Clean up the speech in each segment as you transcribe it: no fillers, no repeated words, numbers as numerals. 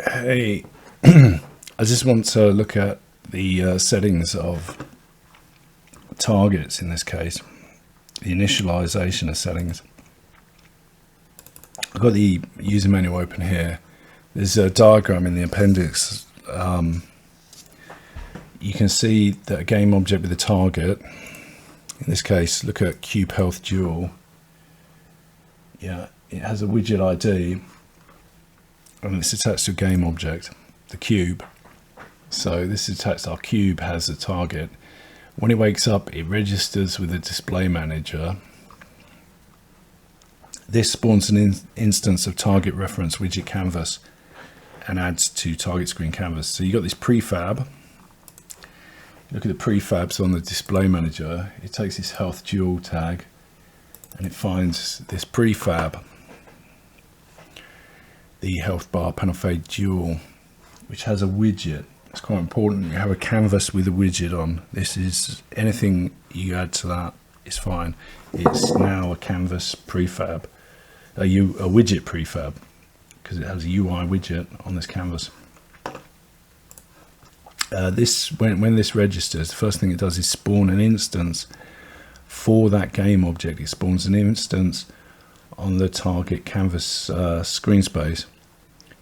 Hey, I just want to look at the settings of targets in this case, the initialization of settings. I've got the user manual open here. There's a diagram in the appendix. You can see that a game object with a target, in this case, look at cube health dual. Yeah, it has a widget ID and it's attached to a game object, the cube. So this is attached, our cube has a target. When it wakes up, it registers with the display manager. This spawns an instance of target reference widget canvas and adds to target screen canvas. So you got this prefab. Look at the prefabs on the display manager. It takes this health dual tag and it finds this prefab, the health bar panel fade dual, which has a widget. It's quite important. You have a canvas with a widget on. This is anything you add to that is fine. It's now a canvas prefab, a widget prefab, because it has a UI widget on this canvas. When this registers, the first thing it does is spawn an instance for that game object. It spawns an instance on the target canvas screen space,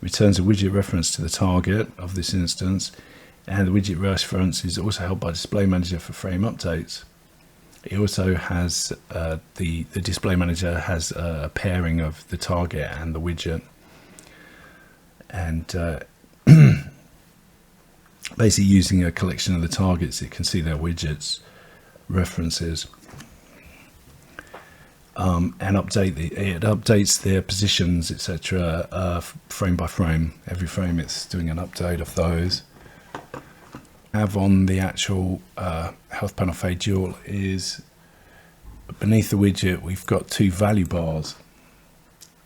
returns a widget reference to the target of this instance, and the widget reference is also held by display manager for frame updates. It also has the display manager has a pairing of the target and the widget, and basically using a collection of the targets, it can see their widgets references. And it updates their positions, etc. Frame by frame. Every frame it's doing an update of those. Have on the actual health panel fade dual is beneath the widget we've got two value bars.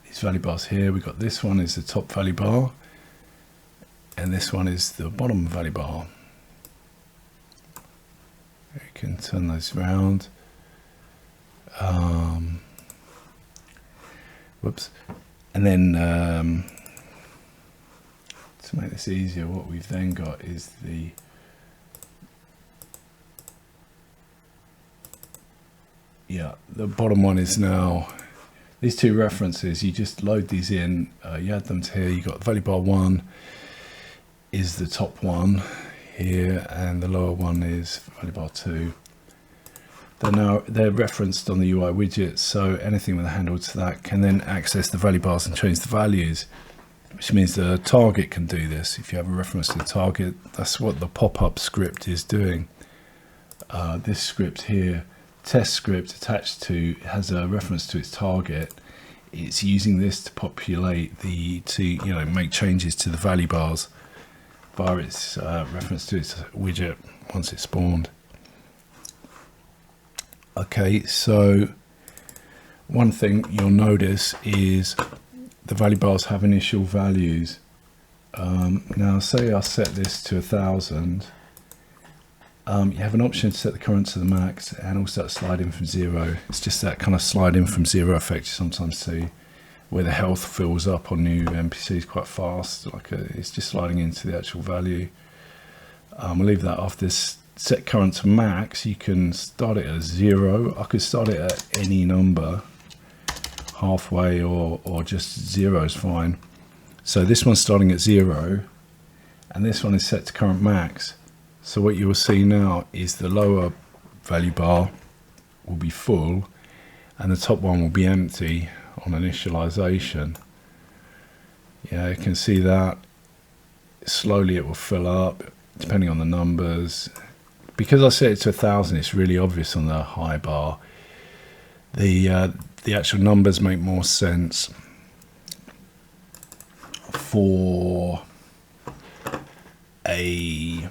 These value bars here, we've got this one is the top value bar and this one is the bottom value bar. You can turn those around. Whoops. And then to make this easier, what we've then got is the bottom one is now these two references. You just load these in, you add them to here. You got value bar 1 is the top one here and the lower one is value bar 2. They're referenced on the UI widget, so anything with a handle to that can then access the value bars and change the values, which means the target can do this. If you have a reference to the target, that's what the pop-up script is doing. This script here, test script attached to, has a reference to its target. It's using this to populate make changes to the value bars via its reference to its widget once it's spawned. Okay, so one thing you'll notice is the value bars have initial values. Now say I set this to 1000. You have an option to set the current to the max and also slide in from 0. It's just that kind of slide in from 0 effect you sometimes see, where the health fills up on new NPCs quite fast. It's just sliding into the actual value. We'll leave that off. This set current to max, you can start it at 0. I could start it at any number, halfway or just 0 is fine. So this one's starting at 0 and this one is set to current max. So what you will see now is the lower value bar will be full and the top one will be empty on initialization. Yeah, you can see that slowly it will fill up depending on the numbers. Because I set it to 1000, it's really obvious on the high bar. The actual numbers make more sense for a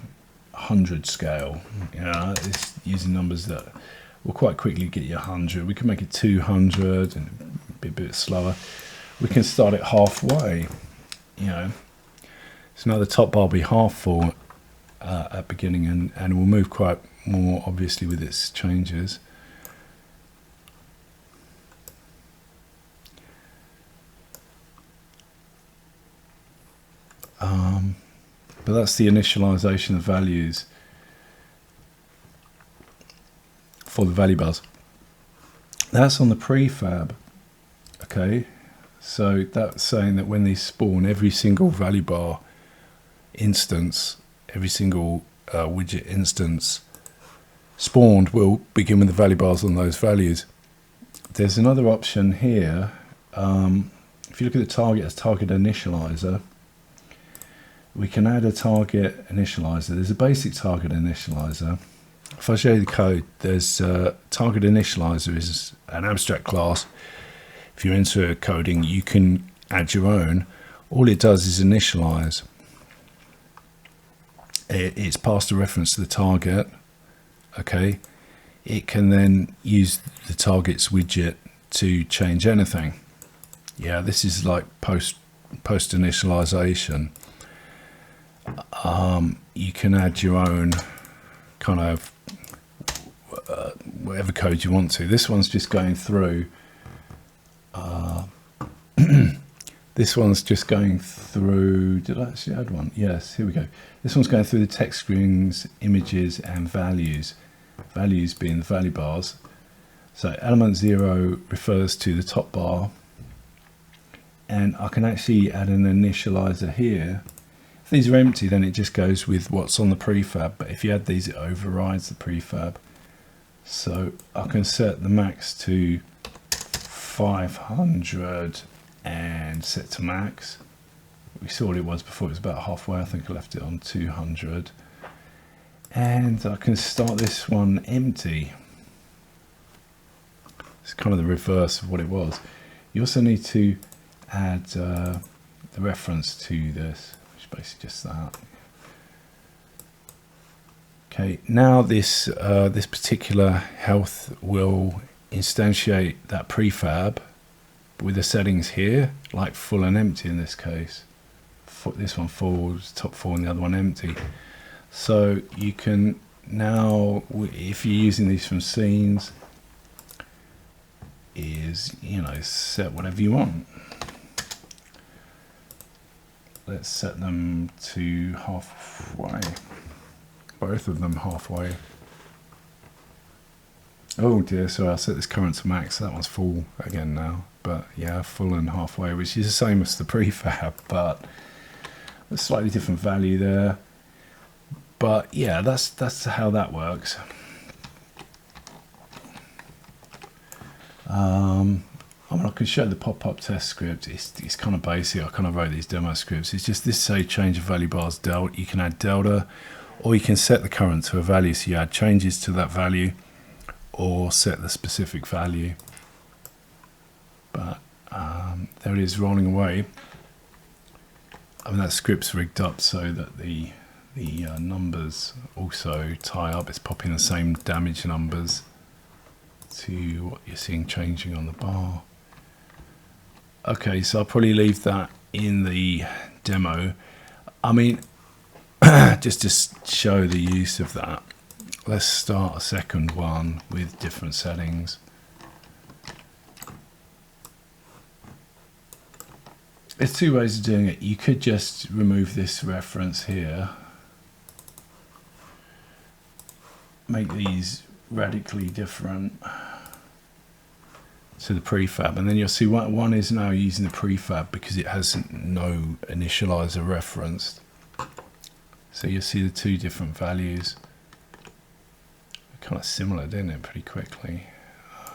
100 scale. It's using numbers that will quite quickly get you 100. We can make it 200 and be a bit slower. We can start it halfway. So now the top bar will be half full at beginning and will move quite more obviously with its changes. But that's the initialization of values for the value bars. That's on the prefab. Okay, so that's saying that when these spawn, every single value bar instance, every single widget instance spawned will begin with the value bars on those values. There's another option here. If you look at the target as target initializer, we can add a target initializer. There's a basic target initializer. If I show you the code, there's target initializer is an abstract class. If you're into coding, you can add your own. All it does is initialize. It's passed a reference to the target. Okay, it can then use the target's widget to change anything. Yeah, this is like post initialization. You can add your own kind of whatever code you want to. This one's just going through. This one's just going through. Did I actually add one? Yes, here we go. This one's going through the text strings, images, and values. Values being the value bars. So element 0 refers to the top bar, and I can actually add an initializer here. If these are empty, then it just goes with what's on the prefab, but if you add these, it overrides the prefab. So I can set the max to 500 and set to max. We saw what it was before, it was about halfway. I think I left it on 200. And I can start this one empty. It's kind of the reverse of what it was. You also need to add the reference to this, which is basically just that. Okay, now this this particular health will instantiate that prefab with the settings here, like full and empty in this case. This one full, top full, and the other one empty. So you can now, if you're using these from scenes, is, you know, set whatever you want. Let's set them to halfway. Both of them halfway. Oh dear, so I'll set this current to max. That one's full again now. But yeah, full and halfway, which is the same as the prefab, but a slightly different value there. But yeah, that's how that works. I mean, I can show the pop-up test script. It's kind of basic. I kind of wrote these demo scripts. It's just this, say, change of value bars delta. You can add delta, or you can set the current to a value, so you add changes to that value, or set the specific value. But there it is, rolling away. I mean, that script's rigged up so that the numbers also tie up. It's popping the same damage numbers to what you're seeing changing on the bar. Okay, so I'll probably leave that in the demo. I mean, just to show the use of that, let's start a second one with different settings. There's two ways of doing it. You could just remove this reference here, make these radically different to the prefab, and then you'll see one is now using the prefab because it has no initializer referenced. So you'll see the two different values. Kind of similar, didn't it? Pretty quickly.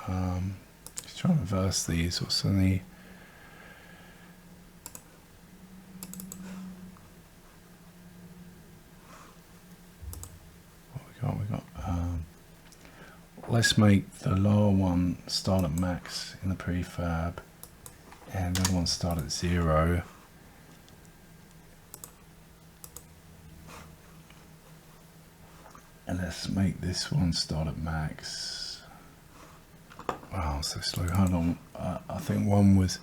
Let's try and reverse these. What's in the we got let's make the lower one start at max in the prefab and the other one start at 0. And let's make this one start at max. Wow, so slow. Hold on. I think one was,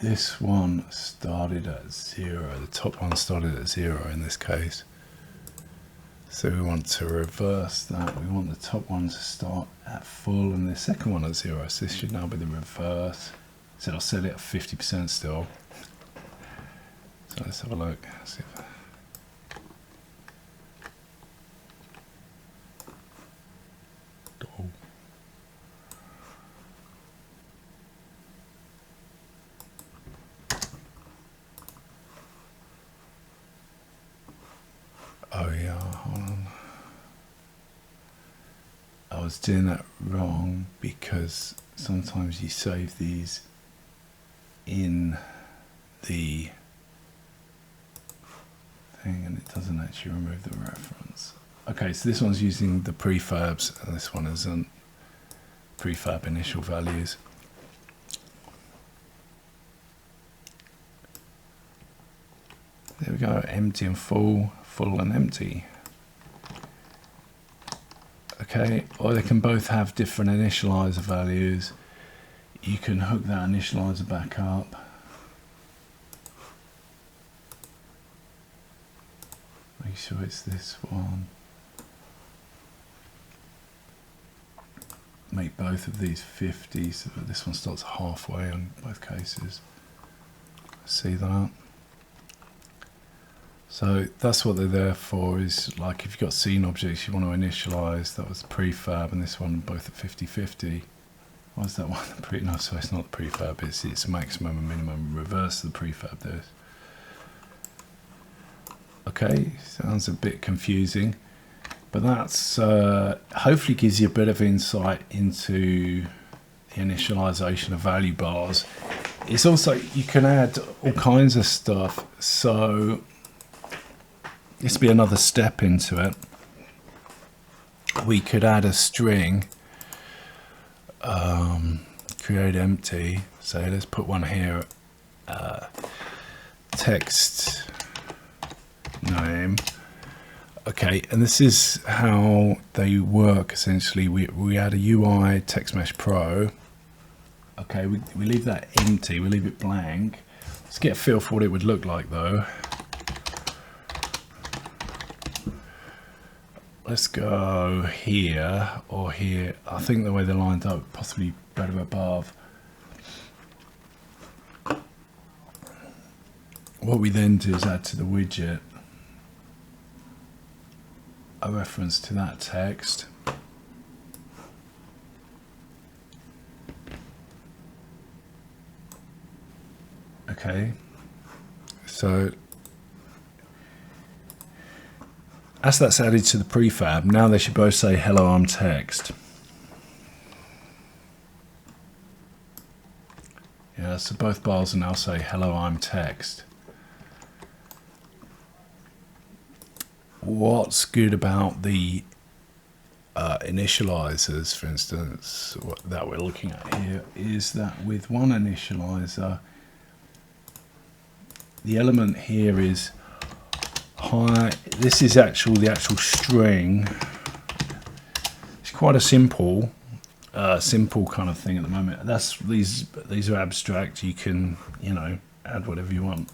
this one started at 0. The top one started at 0 in this case. So we want to reverse that. We want the top one to start at full and the second one at 0. So this should now be the reverse. So I'll set it at 50% still. So let's have a look. See if oh yeah, hold on. I was doing that wrong because sometimes you save these in the thing and it doesn't actually remove the reference. Okay, so this one's using the prefabs and this one isn't. Prefab initial values. There we go, empty and full, full and empty. Okay, or they can both have different initializer values. You can hook that initializer back up. Make sure it's this one. Make both of these 50 so that this one starts halfway on both cases. See that? So that's what they're there for, is like if you've got scene objects you want to initialize, that was the prefab, and this one both at 50-50. Why is that one the no, so it's not the prefab, it's maximum and minimum, reverse of the prefab there. Okay, sounds a bit confusing, but that's hopefully gives you a bit of insight into the initialization of value bars. It's also, you can add all kinds of stuff, so this will be another step into it. We could add a string, create empty, so let's put one here, text name. Okay, and this is how they work essentially. We add a UI text mesh pro. Okay, we leave that empty, we leave it blank. Let's get a feel for what it would look like though. Let's go here or here. I think the way they're lined up, possibly better above. What we then do is add to the widget a reference to that text. Okay, so as that's added to the prefab, now they should both say hello, I'm text. Yeah, so both bars will now say hello, I'm text. What's good about the initializers, for instance, that we're looking at here, is that with one initializer, the element here is high. This is the actual string. It's quite a simple kind of thing at the moment. That's these are abstract. You can, you know, add whatever you want.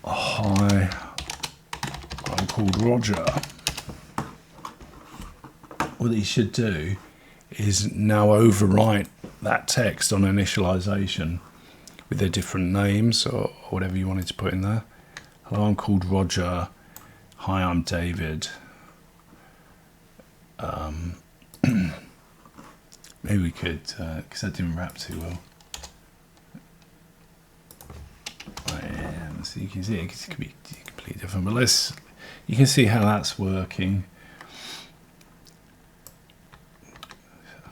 Hi, I'm called Roger. What you should do is now overwrite that text on initialization with their different names or whatever you wanted to put in there. Hello, I'm called Roger. Hi, I'm David. Maybe we could, because that didn't wrap too well. So you can see it could be completely different, but you can see how that's working.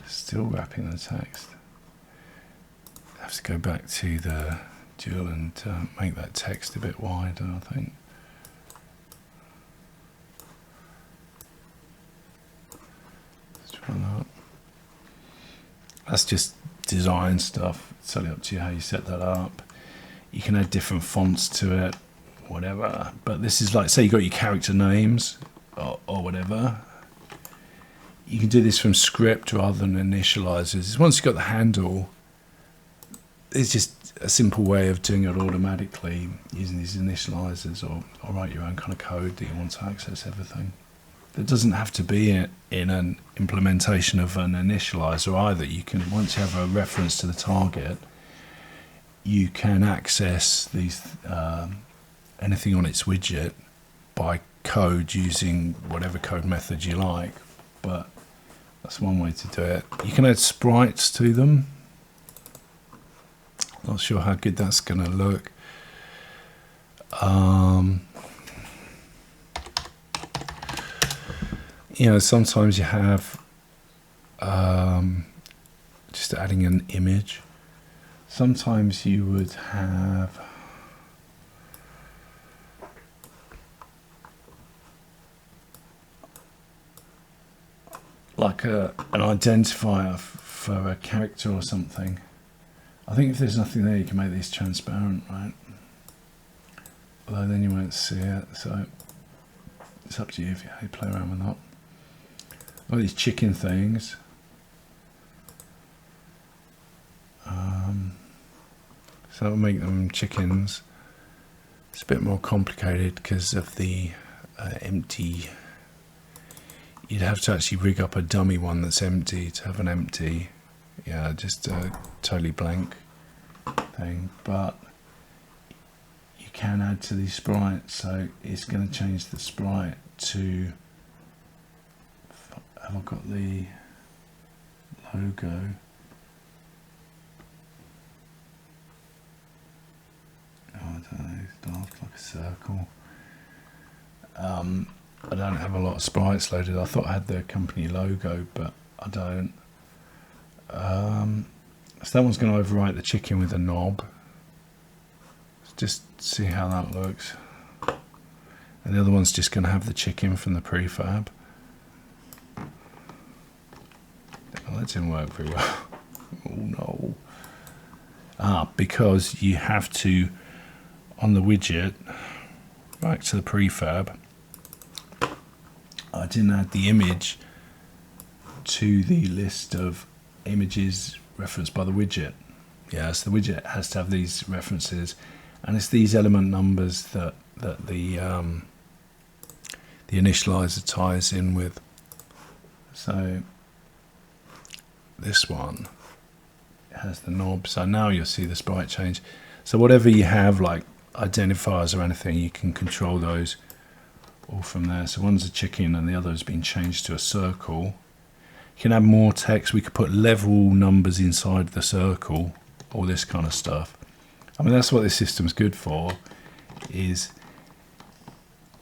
Still wrapping the text. I have to go back to the dual and make that text a bit wider, I think. Let's try that. That's just design stuff. It's totally up to you how you set that up. You can add different fonts to it, whatever. But this is like, say you got your character names or whatever. You can do this from script rather than initializers. Once you've got the handle, it's just a simple way of doing it automatically using these initializers, or write your own kind of code that you want to access everything. It doesn't have to be in an implementation of an initializer either. You can, once you have a reference to the target, you can access these anything on its widget by code using whatever code method you like, but that's one way to do it. You can add sprites to them. Not sure how good that's going to look. You know, sometimes you have just adding an image. Sometimes you would have like an identifier for a character or something. I think if there's nothing there, you can make these transparent, right? Although then you won't see it, so it's up to you if you play around with that. All these chicken things. So that'll make them chickens. It's a bit more complicated because of the empty. You'd have to actually rig up a dummy one that's empty to have an empty, yeah, just a totally blank thing. But you can add to these sprites, so it's going to change the sprite to. Have I got the logo? Oh, I don't know, it's daft, like a circle. I don't have a lot of sprites loaded. I thought I had the company logo, but I don't. So that one's going to overwrite the chicken with a knob. Let's just see how that looks. And the other one's just going to have the chicken from the prefab. Oh, that didn't work very well. Oh no. Because you have to, on the widget, back to the prefab, I didn't add the image to the list of images referenced by the widget. Yeah, so the widget has to have these references, and it's these element numbers that the initializer ties in with. So this one has the knob, so now you'll see the sprite change. So whatever you have, like identifiers or anything, you can control those all from there. So one's a chicken and the other has been changed to a circle. You can add more text. We could put level numbers inside the circle, all this kind of stuff. I mean, that's what this system's good for, is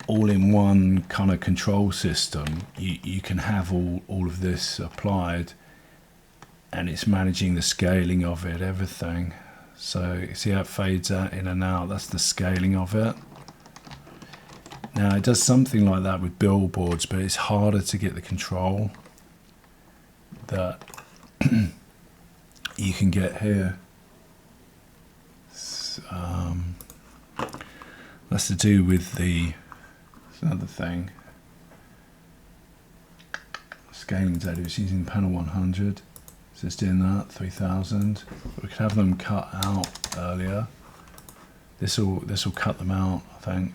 all in one kind of control system. You can have all of this applied, and it's managing the scaling of it, everything. So you see how it fades out in and out, that's the scaling of it. Now it does something like that with billboards, but it's harder to get the control that you can get here. That's to do with the, that's another thing, scaling data. It's using panel 100. So it's doing that, 3000. We could have them cut out earlier. This will cut them out, I think.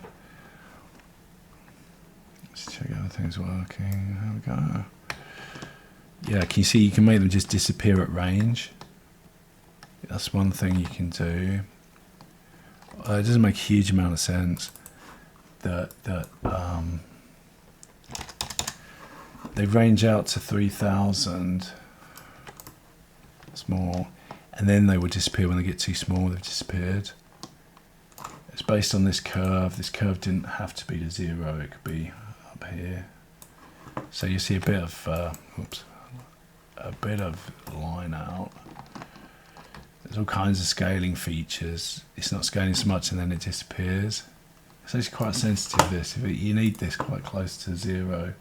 Let's check everything's working. There we go. Yeah, can you see you can make them just disappear at range? That's one thing you can do. It doesn't make a huge amount of sense that they range out to 3000. More, and then they will disappear when they get too small. They've disappeared. It's based on this curve. This curve didn't have to be to 0. It could be up here. So you see a bit of a bit of line out. There's all kinds of scaling features. It's not scaling so much, and then it disappears. So it's quite sensitive. This, you need this quite close to 0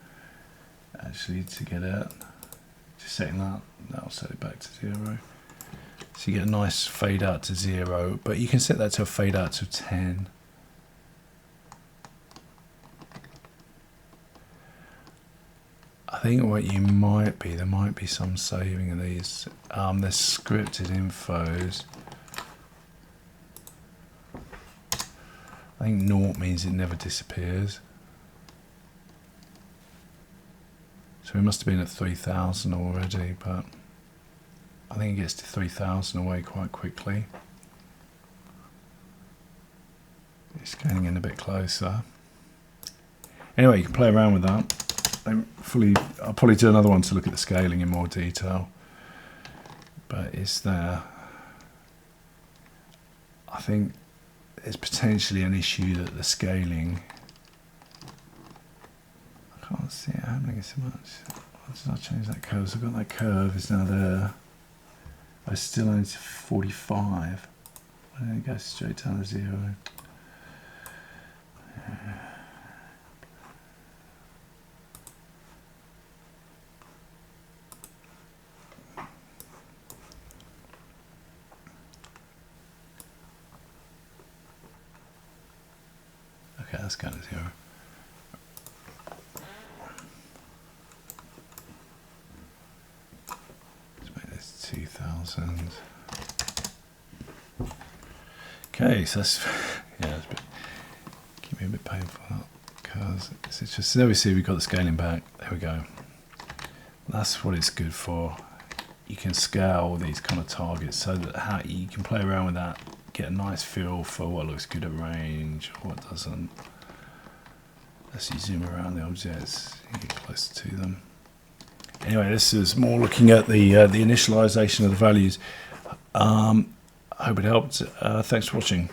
actually to get it. Just setting that'll set it back to 0. So you get a nice fade out to 0, but you can set that to a fade out to 10. I think what you might be, there might be some saving of these. There's scripted infos. I think naught means it never disappears. So we must have been at 3000 already, but I think it gets to 3000 away quite quickly. Scaling in a bit closer. Anyway, you can play around with that. I'll probably do another one to look at the scaling in more detail. But it's there. I think there's potentially an issue that the scaling, I can't see it happening so much. Why did I change that curve? So I've got that curve, is now there. I still only 45. Why don't it go straight down to 0? Okay, that's going to 0. Let's make this 2000. Okay, so that's, yeah, it's a bit, keep me a bit painful because it's just, there we see we've got the scaling back. There we go. That's what it's good for. You can scale these kind of targets so that how you can play around with that, get a nice feel for what looks good at range, what doesn't. As you zoom around the objects, you get closer to them. Anyway, this is more looking at the initialization of the values. I hope it helped. Thanks for watching.